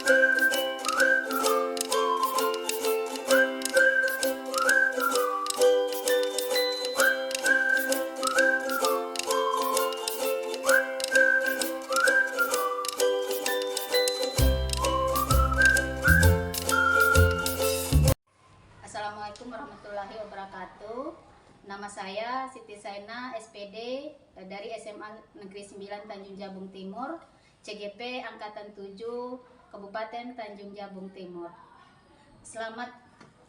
Assalamualaikum warahmatullahi wabarakatuh. Nama saya Siti Saina, SPD dari SMA Negeri 9 Tanjung Jabung Timur, CGP Angkatan 7, Kabupaten Tanjung Jabung Timur. Selamat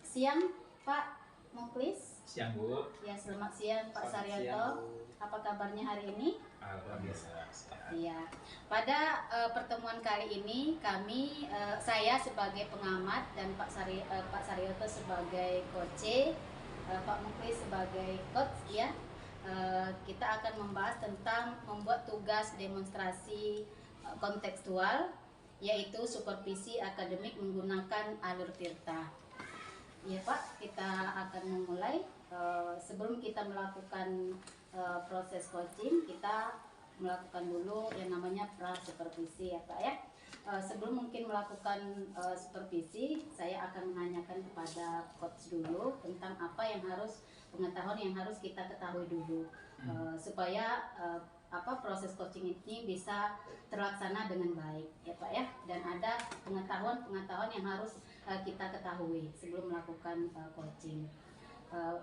siang Pak Muklis. Siang Bu. Ya, selamat siang Pak Saryoto. Apa kabarnya hari ini? Alhamdulillah. Iya. Pada pertemuan kali ini saya sebagai pengamat dan Pak Saryoto sebagai coach, Pak Muklis sebagai coach ya. Kita akan membahas tentang membuat tugas demonstrasi kontekstual, yaitu supervisi akademik menggunakan alur Tirta. Ya Pak, kita akan memulai. Sebelum kita melakukan proses coaching, kita melakukan dulu yang namanya pra-supervisi ya Pak ya. Sebelum mungkin melakukan supervisi, saya akan menanyakan kepada coach dulu tentang pengetahuan yang harus kita ketahui dulu, supaya proses coaching ini bisa terlaksana dengan baik ya Pak ya. Dan ada pengetahuan yang harus kita ketahui sebelum melakukan coaching.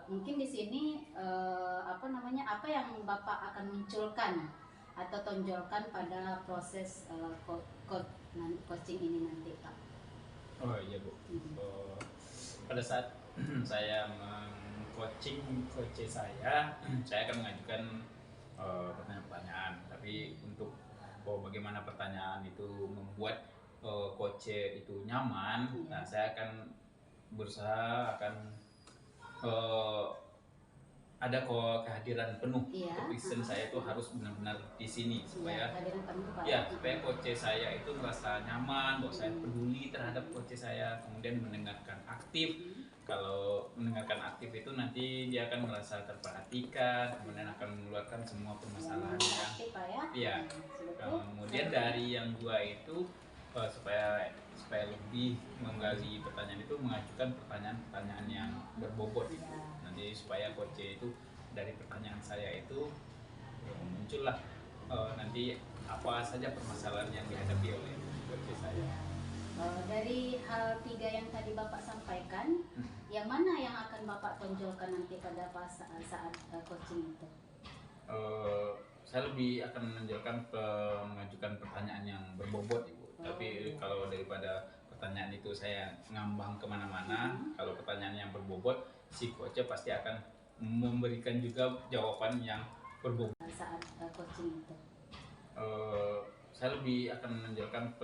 Mungkin di sini apa yang Bapak akan munculkan atau tonjolkan pada proses coaching ini nanti Pak? Oh iya Bu. Pada saat saya coach saya akan mengajukan pertanyaan-pertanyaan. Tapi untuk bagaimana pertanyaan itu membuat coach itu nyaman, nah saya akan berusaha ada kehadiran penuh. Present saya itu harus benar-benar di sini supaya supaya coach saya itu merasa nyaman, bahwa saya peduli terhadap coach saya, kemudian mendengarkan aktif. Kalau mendengarkan aktif itu nanti dia akan merasa terperhatikan, kemudian akan mengeluarkan semua permasalahannya. Iya. Kemudian dari yang dua itu supaya lebih menggali pertanyaan itu, mengajukan pertanyaan-pertanyaan yang berbobot itu. Nanti supaya coach itu dari pertanyaan saya itu muncullah nanti apa saja permasalahan yang dihadapi oleh coach saya. Dari hal 3 yang tadi Bapak sampaikan, yang mana yang akan Bapak tonjolkan nanti pada saat coaching itu? Saya lebih akan menonjolkan mengajukan pertanyaan yang berbobot Ibu. Tapi kalau daripada pertanyaan itu saya ngambang kemana-mana, kalau pertanyaan yang berbobot, si coach pasti akan memberikan juga jawaban yang berbobot. Saat coaching itu? Saya lebih akan menonjolkan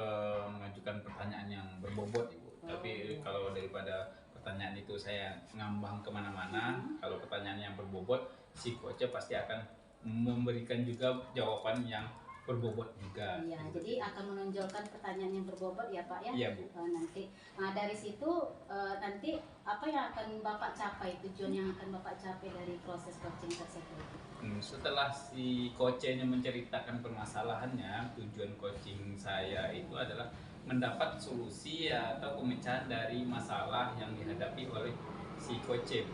mengajukan pertanyaan yang berbobot Ibu. Tapi kalau daripada pertanyaan itu saya ngambang kemana-mana, kalau pertanyaan yang berbobot, si coach pasti akan memberikan juga jawaban yang berbobot juga. Iya, jadi akan menonjolkan pertanyaan yang berbobot ya Pak ya? Iya Bu. Nanti, dari situ nanti apa yang akan Bapak capai, tujuan yang akan Bapak capai dari proses coaching tersebut? Setelah si coachnya menceritakan permasalahannya, tujuan coaching saya itu adalah mendapat solusi atau pemecahan dari masalah yang dihadapi oleh si coach. Ya,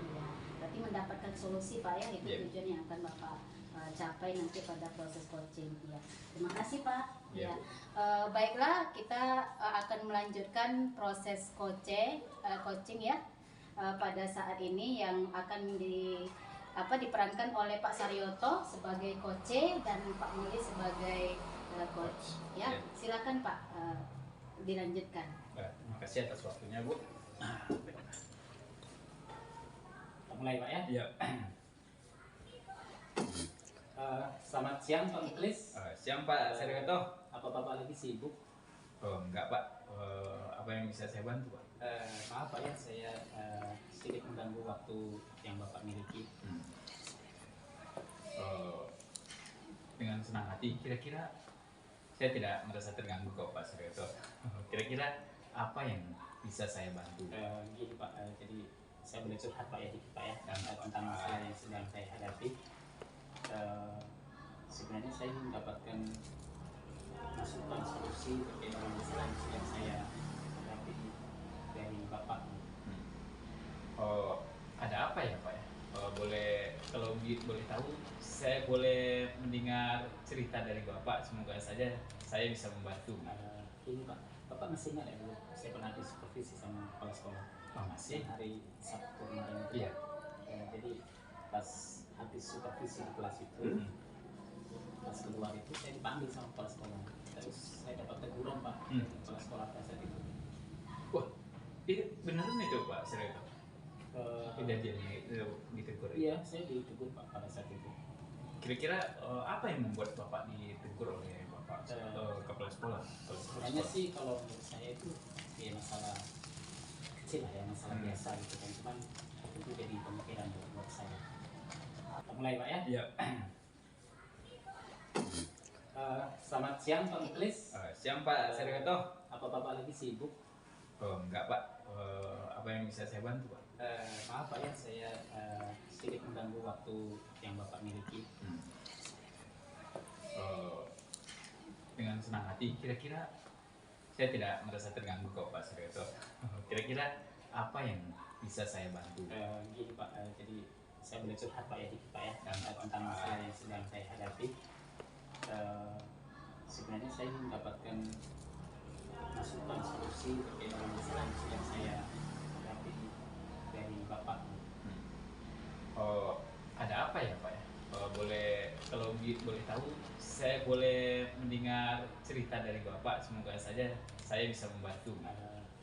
berarti mendapatkan solusi Pak ya, itu tujuan yang akan Bapak capai nanti pada proses coaching ya. Terima kasih Pak. Ya. Baiklah, kita akan melanjutkan proses coaching ya pada saat ini, yang akan diperankan oleh Pak Saryoto sebagai coach dan Pak Muli sebagai coach ya. Silakan Pak, dilanjutkan. Terima kasih atas waktunya Bu. Mulai Pak ya? Iya. Selamat siang Pak Muklis. Siang Pak Saryoto. Apa Bapak lagi sibuk? Enggak Pak. Apa yang bisa saya bantu Pak? Maaf Pak ya, saya sedikit mengganggu waktu yang Bapak miliki. Dengan senang hati. Kira-kira saya tidak merasa terganggu kok Pak Saryoto. Kira-kira apa yang bisa saya bantu? Gini Pak, jadi saya boleh curhat Pak ya dikit Pak ya, tentang masalah yang sedang saya hadapi. Sebenarnya saya mendapatkan masukan solusi terkait dengan masalah yang sedang saya boleh tahu, saya boleh mendengar cerita dari Bapak. Semoga saja saya bisa membantu. Ini Pak, Bapak masih ingat ya dulu saya pernah disupervisi sama kepala sekolah. Oh, masih? Hari Sabtu kemarin itu. Iya. Jadi pas habis supervisi di kelas itu, pas keluar itu saya dipanggil sama kepala sekolah. Terus saya dapat teguran Pak dari kepala sekolah pada saat itu. Wah, itu beneran itu Pak Sreto? Kejadiannya itu ditegur? Iya, saya ditegur Pak pada saat itu. Kira-kira apa yang membuat Bapak ditegur oleh Bapak kepala sekolah? Sebenarnya sih kalau menurut saya itu ya masalah kecil lah ya, masalah biasa gitu kan. Cuman itu jadi pemikiran buat saya. Kita mulai Pak ya? Iya. Selamat siang Pak Muklis. Siang Pak Sreto. Apa Bapak lagi sibuk? Oh enggak Pak. Apa yang bisa saya bantu Pak? Maaf Pak ya, saya sedikit mengganggu waktu yang Bapak miliki. Dengan senang hati. Kira-kira saya tidak merasa terganggu kok Pak Sreto. Kira-kira apa yang bisa saya bantu? Gini Pak, jadi saya boleh curhat Pak ya dikit Pak ya tentang masalah yang sedang saya hadapi. Sebenarnya saya ingin mendapatkan masukan solusi terkait dengan masalah yang sedang saya hadapi dari Bapak. Oh, ada apa ya Pak ya? Boleh kalau boleh tahu, saya boleh mendengar cerita dari Bapak. Semoga saja saya bisa membantu.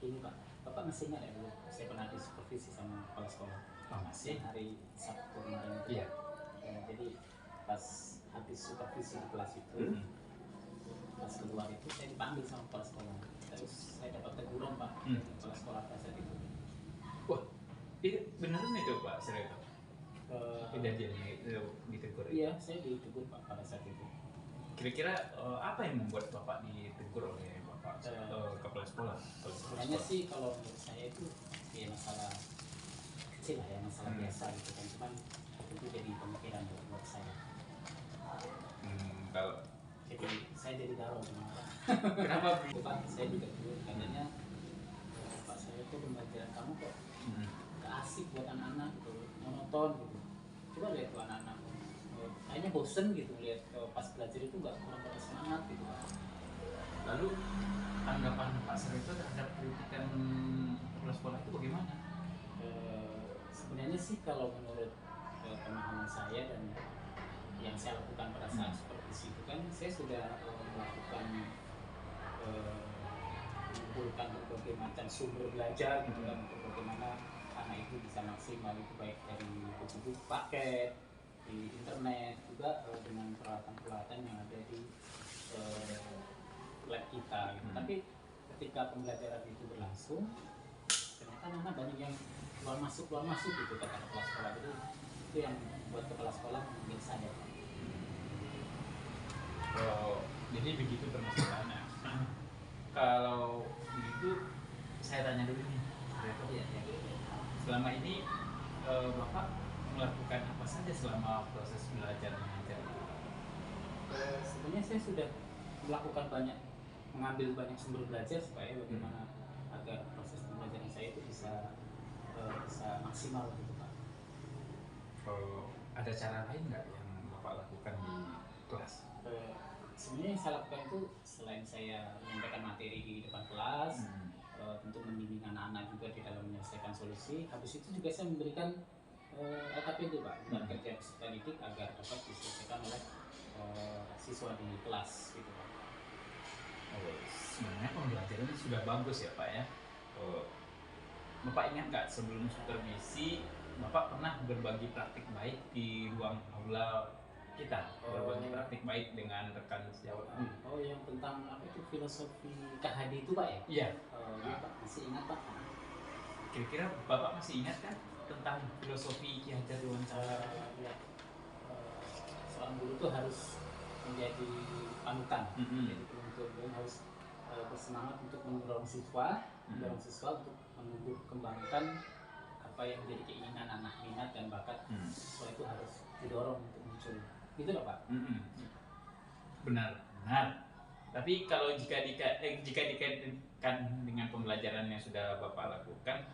Ini Pak, Bapak masih ingat ya dulu saya pernah disupervisi sama kepala sekolah. Oh, masih? Hari Sabtu kemarin itu. Iya. Jadi pas habis supervisi di kelas itu, pas keluar itu saya dipanggil sama kepala sekolah. Terus saya dapat teguran Pak dari kepala sekolah pada saat itu. Wah, itu beneran itu Pak Sreto? Kejadiannya itu ditegur? Iya, saya ditegur Pak pada saat itu. Kira-kira apa yang membuat Bapak ditegur oleh Bapak kepala sekolah? Sebenarnya sih kalau menurut saya itu ya masalah kecil lah ya, masalah biasa gitu kan. Cuman itu jadi pemikiran buat saya. Kalau Jadi saya jadi galau sama Pak. kenapa? Pak, saya juga dulu katanya Pak saya tuh pembelajaran kamu kok gak asik buat anak-anak gitu, monoton gitu. Coba lihat tuh anak-anak, kayaknya bosen gitu lihat pas belajar itu nggak kurang semangat gitu Pak. Lalu tanggapan Pak Sreto terhadap kritikan kepala sekolah itu bagaimana? Sebenarnya sih kalau menurut pemahaman saya dan yang saya lakukan pada saat supervisi itu kan saya sudah melakukan mengumpulkan berbagai macam sumber belajar gitu kan untuk bagaimana anak itu bisa maksimal itu baik dari buku paket di internet juga dengan peralatan-peralatan yang ada di lab kita gitu. Tapi ketika pembelajaran itu berlangsung ternyata anak banyak yang keluar masuk gitu kata kepala sekolah. Jadi itu yang buat kepala sekolah memanggil saya. Oh, jadi begitu permasalahannya. Kalau begitu saya tanya dulu nih, Sreto. Iya. Selama ini Bapak melakukan apa saja selama proses belajar mengajar? Sebenarnya saya sudah melakukan mengambil banyak sumber belajar supaya bagaimana agar proses pembelajaran saya itu bisa maksimal gitu Pak. Ada cara lain nggak yang Bapak lakukan di kelas? Sebenarnya yang saya lakukan itu selain saya menyampaikan materi di depan kelas, untuk membimbing anak-anak juga di dalam menyelesaikan solusi. Habis itu juga saya memberikan LKPD Pak, bukan kerja peserta didik agar dapat diselesaikan oleh siswa di kelas gitu Pak. Sebenarnya pembelajaran sudah bagus ya Pak ya. Bapak ingat nggak sebelum supervisi Bapak pernah berbagi praktik baik di ruang aula kita, berbagi praktik baik dengan rekan sejawat? Oh, yang tentang apa itu filosofi KHD itu Pak ya? Iya. Iya Pak, masih ingat Pak. Kira-kira Bapak masih ingat kan tentang filosofi Ki Hajar Dewantara? Ya. Seorang guru itu harus menjadi panutan. Jadi betul-betul harus bersemangat untuk mendorong siswa untuk menumbuh kembangkan apa yang menjadi keinginan anak, minat dan bakat siswa itu harus didorong untuk muncul. Gitu loh Pak. Benar. Tapi kalau jika dikaitkan dengan pembelajaran yang sudah Bapak lakukan,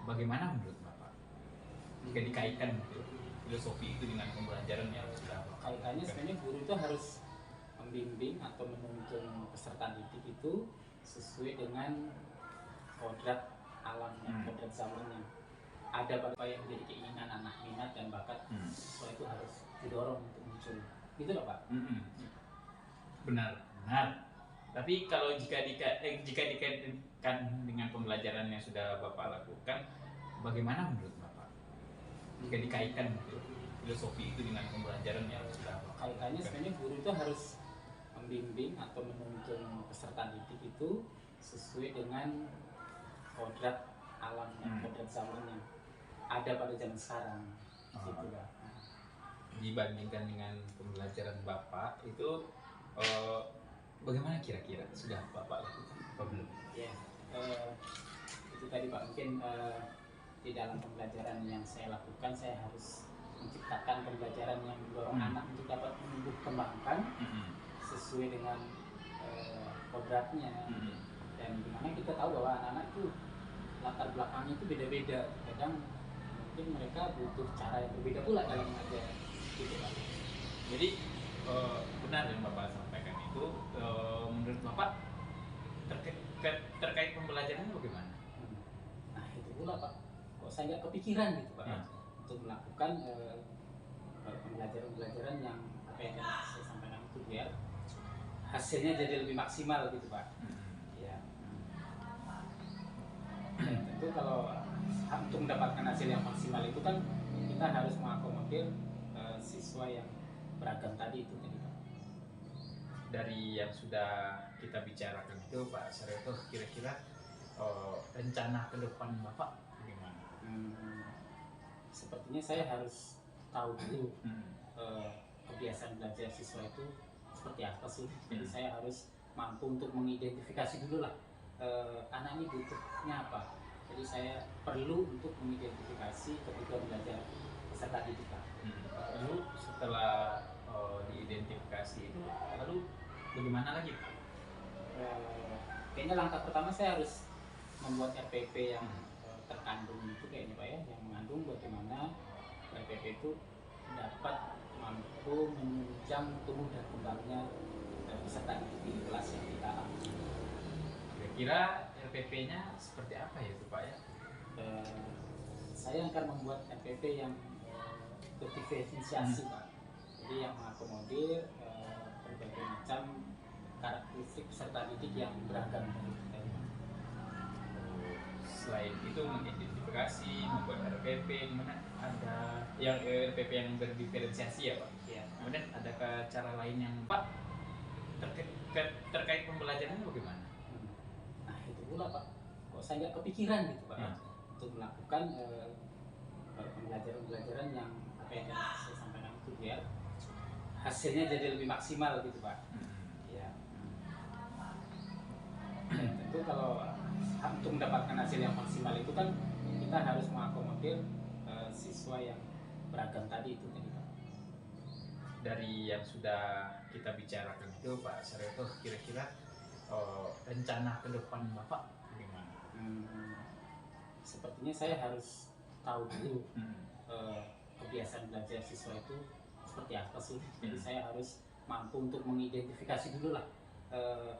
bagaimana menurut Bapak? Jika dikaitkan gitu. filosofi itu dengan pembelajaran yang sudah kaitannya sebenarnya guru itu harus membimbing atau menuntun peserta didik itu sesuai dengan kodrat alam dan kodrat zaman yang ada pada yang menjadi keinginan anak, minat dan bakat siswa itu harus didorong untuk muncul. Gitu loh Pak. Benar. Tapi kalau jika dikaitkan dengan pembelajaran yang sudah Bapak lakukan, bagaimana menurut Bapak? Jika dikaitkan filosofi itu dengan pembelajaran yang sudah Bapak kaitannya sebenarnya guru itu harus membimbing atau menuntun peserta didik itu sesuai dengan kodrat alam dan kodrat zaman yang ada pada zaman sekarang. Gitu Pak. Dibandingkan dengan pembelajaran Bapak itu bagaimana kira-kira sudah Bapak lakukan apa belum? Ya, itu tadi Pak, mungkin di dalam pembelajaran yang saya lakukan saya harus menciptakan pembelajaran yang mendorong anak untuk dapat menumbuh kembangkan sesuai dengan kodratnya. Dan dimana kita tahu bahwa anak-anak itu latar belakangnya itu beda-beda, kadang mungkin mereka butuh cara yang berbeda pula dalam mengajar. Gitu Pak. Jadi benar yang Bapak sampaikan itu, menurut Bapak terkait pembelajaran bagaimana? Nah itu pula Pak, kok saya nggak kepikiran gitu Pak untuk melakukan pembelajaran yang apa yang saya sampaikan itu biar hasilnya jadi lebih maksimal gitu Pak. Ya. Dan tentu kalau untuk mendapatkan hasil yang maksimal itu kan kita harus mengakomodir siswa yang beragam tadi itu tadi Pak. Dari yang sudah kita bicarakan itu Pak Saryoto, kira-kira rencana ke depan Bapak bagaimana? Sepertinya saya harus tahu dulu kebiasaan belajar siswa itu seperti apa sih. Jadi saya harus mampu untuk mengidentifikasi dulu lah anak ini butuhnya apa. Jadi saya perlu untuk mengidentifikasi kebutuhan belajar peserta didik Pak. Lalu setelah diidentifikasi itu, lalu bagaimana lagi Pak? Kayaknya langkah pertama saya harus membuat RPP yang terkandung itu kayaknya Pak ya, yang mengandung bagaimana RPP itu dapat mampu menunjang tumbuh dan kembangnya peserta didik di kelas yang kita ambil. Kira-kira RPP-nya seperti apa ya itu Pak ya? Saya akan membuat RPP yang berdiferensiasi Pak. Jadi yang mengakomodir berbagai macam karakteristik peserta didik yang beragam. Selain itu mengidentifikasi, membuat RPP, dimana ada yang RPP yang berdiferensiasi ya Pak. Ya. Kemudian adakah cara lain yang Pak terkait pembelajaran bagaimana? Nah itu pula Pak, kok saya nggak kepikiran gitu Pak untuk melakukan pembelajaran yang apa yang saya sampaikan itu biar hasilnya jadi lebih maksimal gitu Pak. Ya. Dan tentu kalau untuk mendapatkan hasil yang maksimal itu kan kita harus mengakomodir siswa yang beragam tadi itu tadi Pak. Dari yang sudah kita bicarakan itu Pak Saryoto, kira-kira rencana ke depan Bapak bagaimana? Sepertinya saya harus tahu dulu kebiasaan belajar siswa itu seperti apa sih. Jadi saya harus mampu untuk mengidentifikasi dulu lah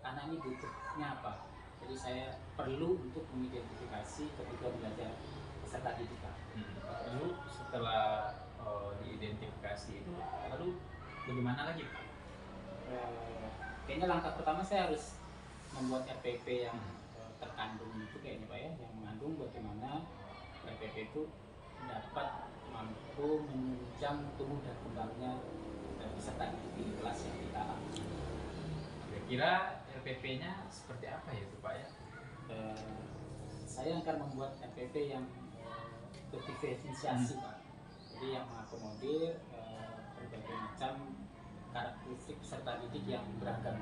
anak ini butuhnya apa. Jadi saya perlu untuk mengidentifikasi kebutuhan belajar peserta didik Pak. Lalu setelah diidentifikasi itu, lalu bagaimana lagi Pak? Kayaknya langkah pertama saya harus membuat RPP yang terkandung itu kayaknya Pak ya, yang mengandung bagaimana RPP itu dapat mampu menunjang tumbuh dan kembangnya peserta didik di kelas yang kita ambil. Kira-kira RPP-nya seperti apa ya itu Pak ya? Saya akan membuat RPP yang berdiferensiasi Pak. Jadi yang mengakomodir berbagai macam karakteristik peserta didik yang beragam.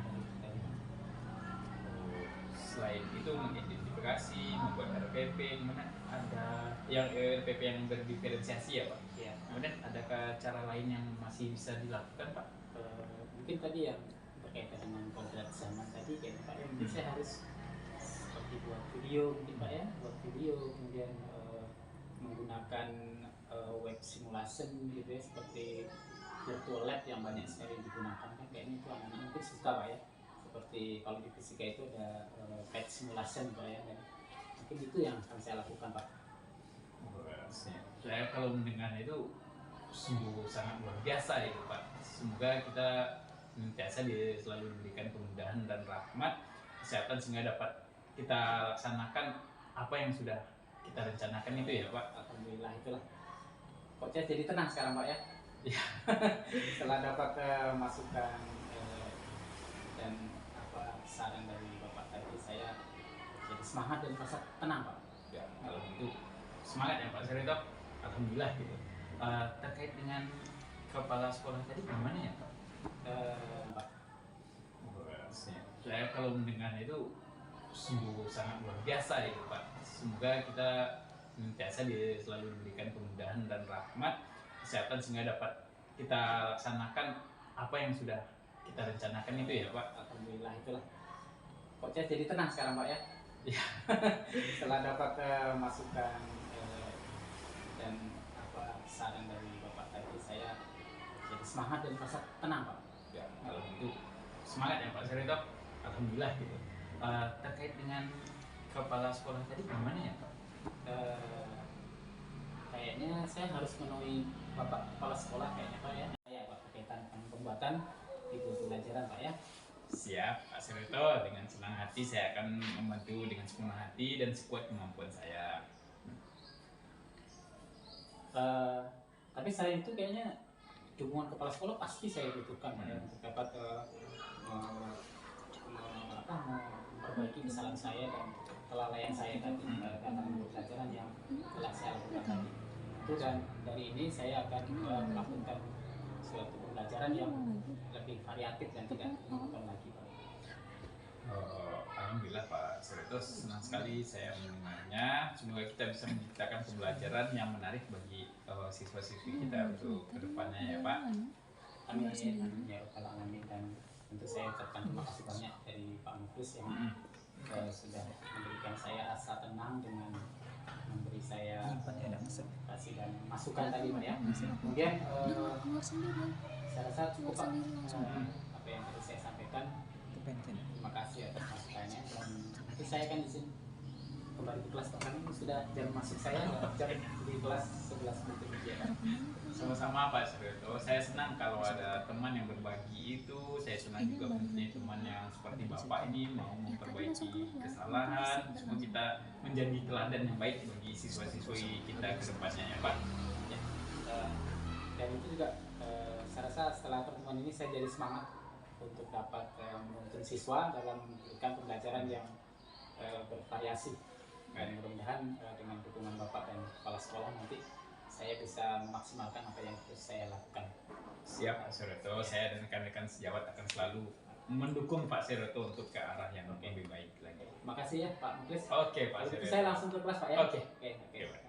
Selain itu mengidentifikasi, membuat RPP, dimana ada yang RPP yang berdiferensiasi ya Pak. Ya. Kemudian adakah cara lain yang masih bisa dilakukan Pak? Mungkin tadi yang berkaitan dengan kodrat zaman tadi kayak Pak ya, mungkin saya harus seperti buat video mungkin Pak ya, buat video kemudian menggunakan web simulation gitu ya, seperti virtual lab yang banyak sekali digunakan kan, kayaknya itu anak-anak mungkin suka Pak ya. Seperti kalau di fisika itu ada pet simulation Pak ya, dan mungkin itu yang akan saya lakukan Pak. Saya kalau mendengar itu sungguh sangat luar biasa itu Pak. Semoga kita senantiasa selalu diberikan kemudahan dan rahmat kesehatan sehingga dapat kita laksanakan apa yang sudah kita rencanakan itu ya Pak. Alhamdulillah, itulah. Kok saya jadi tenang sekarang Pak ya? Ya. Setelah dapat masukan dan saran dari Bapak tadi, saya jadi semangat dan merasa tenang Pak. Ya, kalau itu semangat ya Pak Saryoto. Alhamdulillah gitu. Terkait dengan kepala sekolah tadi gimana ya Pak? Pak. Saya kalau mendengar itu sungguh sangat luar biasa itu Pak. Semoga kita senantiasa selalu diberikan kemudahan dan rahmat kesehatan sehingga dapat kita laksanakan apa yang sudah kita rencanakan itu ya Pak. Alhamdulillah, itulah. Kok saya jadi tenang sekarang Pak ya? Ya. Setelah dapat masukan dan saran dari Bapak tadi, saya jadi semangat dan merasa tenang Pak. Ya, kalau itu semangat ya Pak Saryoto. Alhamdulillah gitu. Terkait dengan kepala sekolah tadi gimana ya Pak? Kayaknya saya harus menemui Bapak kepala sekolah kayaknya Pak ya. Ya Pak, berkaitan dengan pembuatan itu pelajaran Pak ya. Siap Pak Saryoto, dengan senang hati saya akan membantu dengan sepenuh hati dan sekuat kemampuan saya. Tapi saya itu kayaknya dukungan kepala sekolah pasti saya butuhkan ya, untuk dapat memperbaiki kesalahan saya dan kelalaian saya tadi dalam pelajaran yang telah saya lakukan tadi. Itu, dan dari ini saya akan melakukan suatu pembelajaran yang lebih variatif dan tidak monoton lagi Pak. Alhamdulillah Pak Saryoto, senang sekali saya mendengarnya. Semoga kita bisa menciptakan pembelajaran yang menarik bagi siswa-siswi kita untuk kedepannya ya Pak. Amin ya rabbal alamin. Dan tentu saya ucapkan terima kasih banyak dari Pak Muklis yang sudah memberikan saya rasa tenang dengan memberi saya kasih dan masukan tadi Pak ya. Kemudian saya rasa cukup Pak apa yang tadi saya sampaikan. Terima kasih atas masukannya, dan nanti saya akan izin kembali ke kelas Pak. Kami sudah jam masuk saya jam di kelas 11 multimedia Pak. Sama-sama Pak Saryoto, saya senang kalau ada teman yang berbagi itu. Saya senang juga mempunyai teman yang seperti Bapak ini mau memperbaiki kesalahan. Semoga kita menjadi teladan yang baik bagi siswa-siswi kita ke depannya ya Pak. Ya. Dan itu juga saya rasa setelah pertemuan ini saya jadi semangat untuk dapat menuntun siswa dalam memberikan pembelajaran yang bervariasi. Dan mudah-mudahan dengan dukungan Bapak dan kepala sekolah nanti saya bisa memaksimalkan apa yang harus saya lakukan. Siap Pak Saryoto, saya dan rekan-rekan sejawat akan selalu mendukung Pak Saryoto untuk ke arah yang lebih baik lagi. Terima kasih ya Pak Muklis. Oke Pak Saryoto. Saya langsung ke kelas Pak ya. Oke.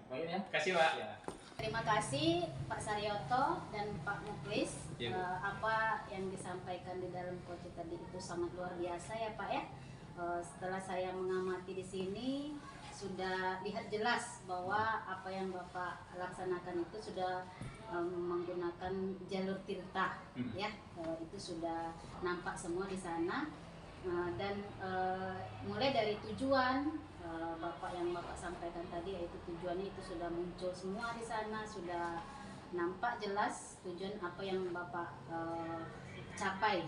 Baik ya. Terima kasih Pak. Ya. Terima kasih Pak Saryoto dan Pak Muklis. Ya, apa yang disampaikan di dalam coach tadi itu sangat luar biasa ya Pak ya. Setelah saya mengamati di sini sudah lihat jelas bahwa apa yang Bapak laksanakan itu sudah menggunakan jalur tirta ya, itu sudah nampak semua di sana. Dan mulai dari tujuan Bapak yang Bapak sampaikan tadi, yaitu tujuannya itu sudah muncul semua di sana, sudah nampak jelas tujuan apa yang Bapak capai,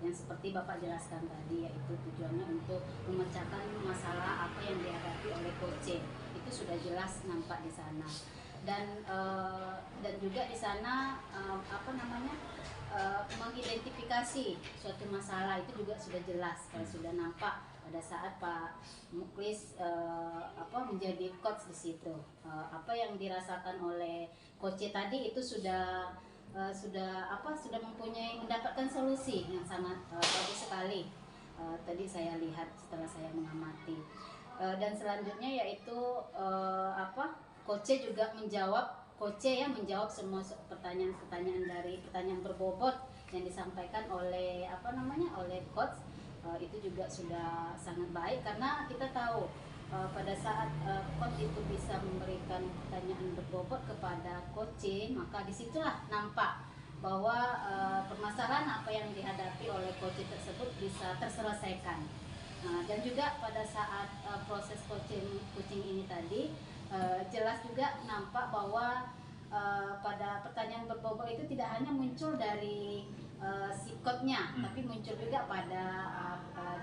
yang seperti Bapak jelaskan tadi, yaitu tujuannya untuk memecahkan masalah apa yang dihadapi oleh coach. Itu sudah jelas nampak di sana. Dan juga di sana mengidentifikasi suatu masalah itu juga sudah jelas, sudah nampak pada saat Pak Muklis menjadi coach di situ. Apa yang dirasakan oleh coach tadi itu sudah mendapatkan solusi yang sangat bagus sekali. Tadi saya lihat setelah saya mengamati. Dan selanjutnya yaitu coach juga menjawab semua pertanyaan berbobot yang disampaikan oleh oleh coach. Itu juga sudah sangat baik, karena kita tahu pada saat coach itu bisa memberikan pertanyaan berbobot kepada coach, maka disitulah nampak bahwa permasalahan apa yang dihadapi oleh coach tersebut bisa terselesaikan. Dan juga pada saat proses coaching ini tadi jelas juga nampak bahwa pada pertanyaan berbobot itu tidak hanya muncul dari si coachnya, tapi muncul juga pada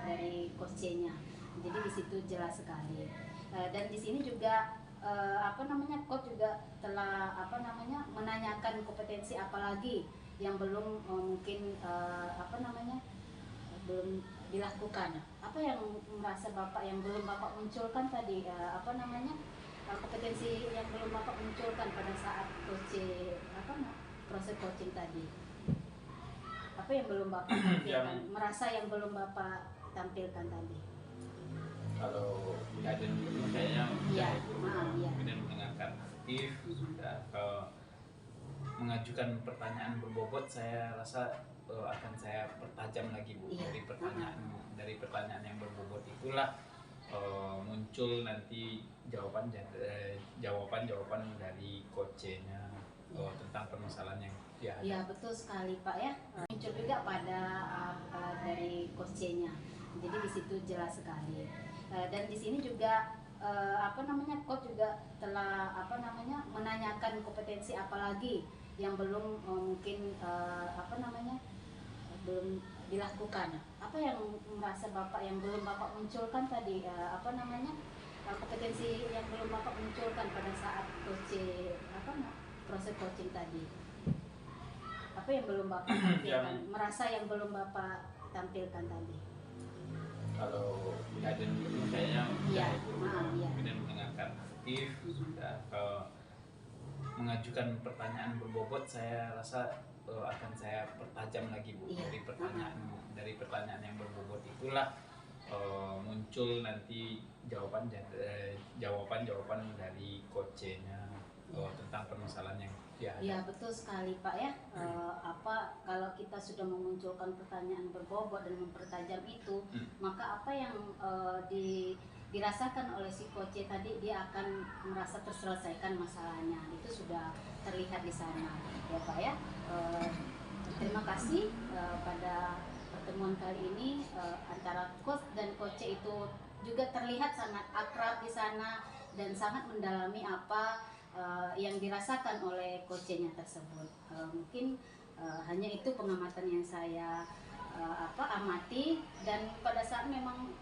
dari coachnya. Jadi di situ jelas sekali. Dan di sini juga coach juga telah menanyakan kompetensi apalagi yang belum mungkin belum dilakukan. Apa yang merasa Bapak yang belum Bapak munculkan tadi, kompetensi yang belum Bapak munculkan pada saat proses coaching tadi? Apa yang belum Bapak tampilkan? Merasa yang belum Bapak tampilkan tadi? Kalau kajian dulu kayaknya kemudian mendengarkan aktif, sudah mengajukan pertanyaan berbobot, saya rasa akan saya pertajam lagi Bu. Dari pertanyaan yang berbobot itulah muncul nanti jawaban dari coachnya tentang permasalahan yang dia ada. Ya betul sekali Pak ya, muncul juga pada dari coachnya. Jadi di situ jelas sekali. Dan di sini juga coach juga telah menanyakan kompetensi apalagi yang belum mungkin belum dilakukan. Apa yang merasa Bapak yang belum Bapak munculkan tadi, kompetensi yang belum Bapak munculkan pada saat proses coaching tadi? Apa yang belum Bapak tampilkan? Merasa yang belum Bapak tampilkan tadi? Kalau kajian dulu kayaknya kemudian mendengarkan aktif, sudah mengajukan pertanyaan berbobot, saya rasa akan saya pertajam lagi Bu. Dari pertanyaan yang berbobot itulah muncul nanti jawaban dari coachnya tentang permasalahan yang dia ada. Ya betul sekali Pak ya. Kalau kita sudah memunculkan pertanyaan berbobot dan mempertajam itu, maka apa yang dirasakan oleh si coach tadi, dia akan merasa terselesaikan masalahnya. Itu sudah terlihat di sana ya Pak ya. Terima kasih pada pertemuan kali ini antara coach dan coach itu juga terlihat sangat akrab di sana dan sangat mendalami apa yang dirasakan oleh coachnya tersebut. Mungkin hanya itu pengamatan yang saya amati, dan pada saat memang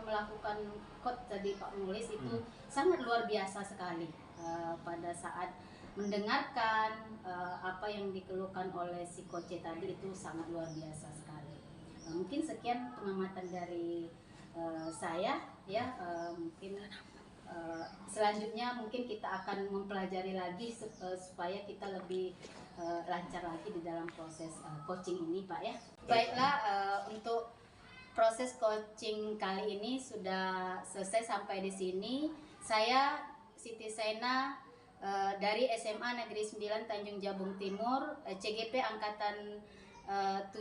melakukan coach tadi Pak Mulis itu sangat luar biasa sekali pada saat mendengarkan apa yang dikeluhkan oleh si coach tadi, itu sangat luar biasa sekali. Mungkin sekian pengamatan dari saya ya. Mungkin selanjutnya mungkin kita akan mempelajari lagi supaya kita lebih lancar lagi di dalam proses coaching ini Pak ya. Baiklah, untuk proses coaching kali ini sudah selesai sampai di sini. Saya Siti Sena dari SMA Negeri 9 Tanjung Jabung Timur, CGP Angkatan 7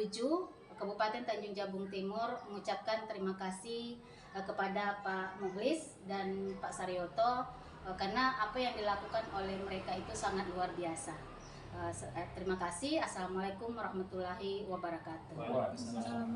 Kabupaten Tanjung Jabung Timur, mengucapkan terima kasih kepada Pak Mukhlis dan Pak Saryoto karena apa yang dilakukan oleh mereka itu sangat luar biasa. Terima kasih. Assalamualaikum warahmatullahi wabarakatuh. Waalaikumsalam.